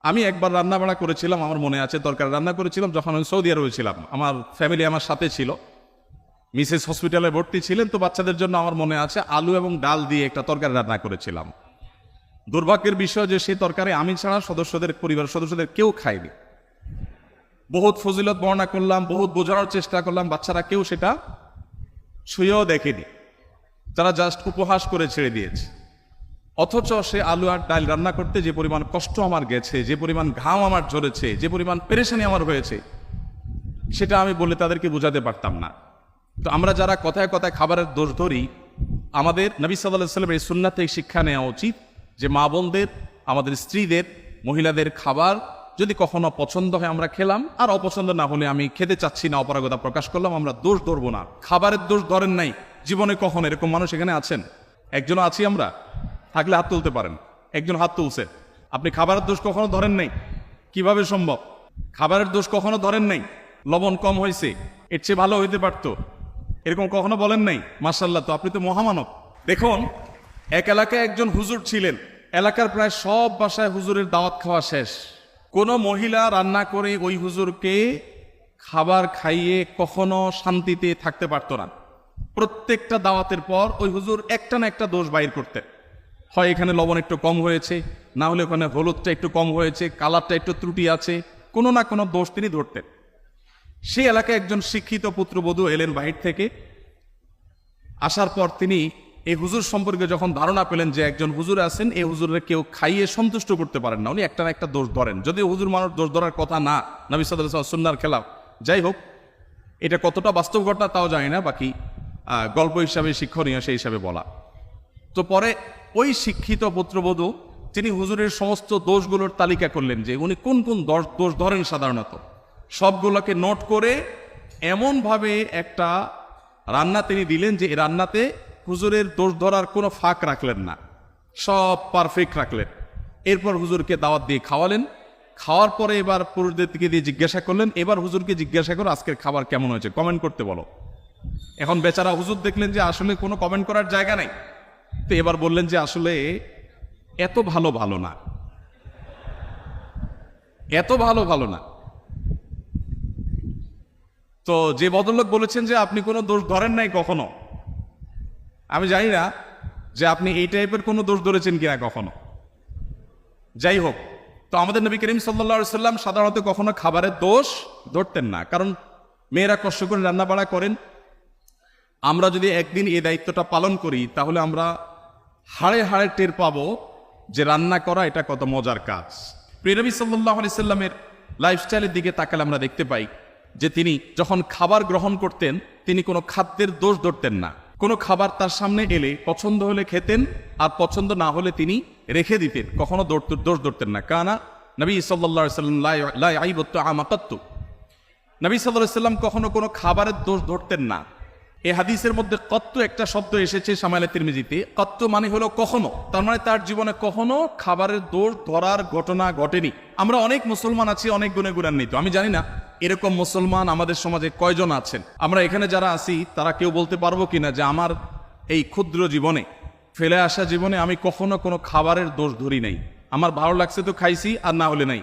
আমি একবার রান্না বাড়া করেছিলাম, আমার মনে আছে, তরকারি রান্না করেছিলাম যখন আমি সৌদি আরবে ছিলাম। আমার ফ্যামিলি আমার সাথে ছিল, মিসেস হসপিটালে ভর্তি ছিলেন, তো বাচ্চাদের জন্য আমার মনে আছে আলু এবং ডাল দিয়ে একটা তরকারি রান্না করেছিলাম। দুর্ভাগ্যের বিষয় যে সেই তরকারি আমি ছাড়া পরিবারের সদস্যদের কেউ খায়নি। বহুত ফজিলত বর্ণনা করলাম, বহুত বোঝানোর চেষ্টা করলাম, বাচ্চারা কেউ সেটা ছুঁয়েও দেখেনি, তারা জাস্ট উপহাস করে ছেড়ে দিয়েছে। অথচ সে আলু আর ডাল রান্না করতে যে পরিমাণ কষ্ট আমার গেছে, যে পরিমাণ ঘাম আমার ঝরেছে, যে পরিমাণ পেরেশানি আমার হয়েছে, সেটা আমি বলে তাদেরকে বোঝাতে পারতাম না। তো আমরা যারা কথায় কথায় খাবারের দোষ ধরি, আমাদের নবী সাল্লাল্লাহু আলাইহি ওয়াসাল্লামের এই সুন্নাত থেকে শিক্ষা নেওয়া উচিত যে মা বোনদের, আমাদের স্ত্রীদের, মহিলাদের খাবার যদি কখনো পছন্দ হয় আমরা খেলাম, আর অপছন্দ না হলে আমি খেতে চাচ্ছি না, অপারগতা প্রকাশ করলাম, আমরা দোষ ধরবো না। খাবারের দোষ ধরেন নাই জীবনে কখনো? এরকম মানুষ এখানে আছেন? একজনও আছি আমরা? থাকলে হাত তুলতে পারেন। একজন হাত তুলছে। আপনি খাবারের দোষ কখনো ধরেন নাই? কিভাবে সম্ভব? খাবারের দোষ কখনো ধরেন নাই? লবণ কম হয়েছে, এর চেয়ে ভালো হইতে পারতো, এরকম কখনো বলেন নাই? মাশাআল্লাহ, তো আপনি তো মহামানব। দেখুন, এক এলাকায় একজন হুজুর ছিলেন, এলাকার প্রায় সব বাসায় হুজুরের দাওয়াত খাওয়া শেষ, কোনো মহিলা রান্না করে ওই হুজুরকে খাবার খাইয়ে কখনো শান্তিতে থাকতে পারতো না। প্রত্যেকটা দাওয়াতের পর ওই হুজুর একটা না একটা দোষ বাইর করতেন। হয় এখানে লবণ একটু কম হয়েছে, না হলে ওখানে হলুদটা একটু কম হয়েছে, কালারটা একটু ত্রুটি আছে, কোনো না কোনো দোষ তিনি ধরতেন। সেই এলাকায় একজন শিক্ষিত পুত্রবধূ এলেন বাহির থেকে। আসার পর তিনি এই হুজুর সম্পর্কে যখন ধারণা পেলেন যে একজন হুজুর আছেন, এই হুজুরের কেউ খাইয়ে সন্তুষ্ট করতে পারেন না, উনি একটা না একটা দোষ ধরেন। যদিও হুজুর মানুষ দোষ ধরার কথা না, নবী সাল্লাল্লাহু আলাইহি ওয়াসাল্লাম সুন্নাহর খেলাফ। যাই হোক, এটা কতটা বাস্তব ঘটনা তাও জানি না, বাকি গল্প হিসাবে শিক্ষণীয় সেই হিসাবে বলা। তো পরে ওই শিক্ষিত পুত্রবধূ তিনি হুজুরের সমস্ত দোষগুলোর তালিকা করলেন যে উনি কোন কোন দোষ ধরেন সাধারণত, সবগুলোকে নোট করে এমনভাবে একটা রান্না তিনি দিলেন যে এই রান্নাতে হুজুরের দোষ ধরার কোনো ফাঁক রাখলেন না, সব পারফেক্ট রাখলেন। এরপর হুজুরকে দাওয়াত দিয়ে খাওয়ালেন। খাওয়ার পরে এবার পুরুষদের দিকে দিয়ে জিজ্ঞাসা করলেন, এবার হুজুরকে জিজ্ঞাসা করো আজকের খাবার কেমন হয়েছে, কমেন্ট করতে বলো। এখন বেচারা হুজুর দেখলেন যে আসলে কোনো কমেন্ট করার জায়গা নেই, তো এবার বললেন যে আসলে এত ভালো না, এত ভালো না। তো যে ভদ্রলোক বলেছেন যে আপনি কোনো দোষ ধরেন নাই কখনো, আমি জানি না যে আপনি এই টাইপের কোনো দোষ ধরেছেন কিনা কখনো। যাই হোক, তো আমাদের নবী করিম সাল্লাল্লাহু আলাইহি ওয়াসাল্লাম সাধারণত কখনো খাবারের দোষ ধরতেন না, কারণ মেয়েরা কষ্ট করে রান্না বাড়া করেন। আমরা যদি একদিন এই দায়িত্বটা পালন করি তাহলে আমরা হাড়ে হাড়ে টের পাবো যে রান্না করা এটা কত মজার কাজ। প্রিয় নবী সাল্লাল্লাহু আলাইহি ওয়াসাল্লামের লাইফস্টাইলের দিকে তাকালে আমরা দেখতে পাই যে তিনি যখন খাবার গ্রহণ করতেন তিনি কোনো খাদ্যের দোষ ধরতেন না। কোনো খাবার তার সামনে এলে পছন্দ হলে খেতেন, আর পছন্দ না হলে তিনি রেখে দিতেন, কখনো দোষ ধরতেন না। কানা নবী সাল্লাল্লাহু আলাইহি ওয়াসাল্লাম লা ইয়াইবু তাআমা কাত্তু, নবী সাল্লাল্লাহু আলাইহি ওয়াসাল্লাম কখনো কোনো খাবারের দোষ ধরতেন না। এই হাদিসের মধ্যে কত্তু একটা শব্দ এসেছে শামাইলে তিরমিজিতে। কত্তু মানে হলো কখনো, তার মানে তার জীবনে কখনো খাবারের দোষ ধরার ঘটনা ঘটেনি। আমরা অনেক মুসলমান আছি, অনেক গুণে গুণান্বিত। আমি জানি না এরকম মুসলমান আমাদের সমাজে কয়জন আছেন। আমরা এখানে যারা আছি তারা কেউ বলতে পারবো কিনা যে আমার এই ক্ষুদ্র জীবনে, ফেলে আসা জীবনে আমি কখনো কোনো খাবারের দোষ ধরি নাই, আমার ভালো লাগছে তো খাইছি, আর না হলে নাই।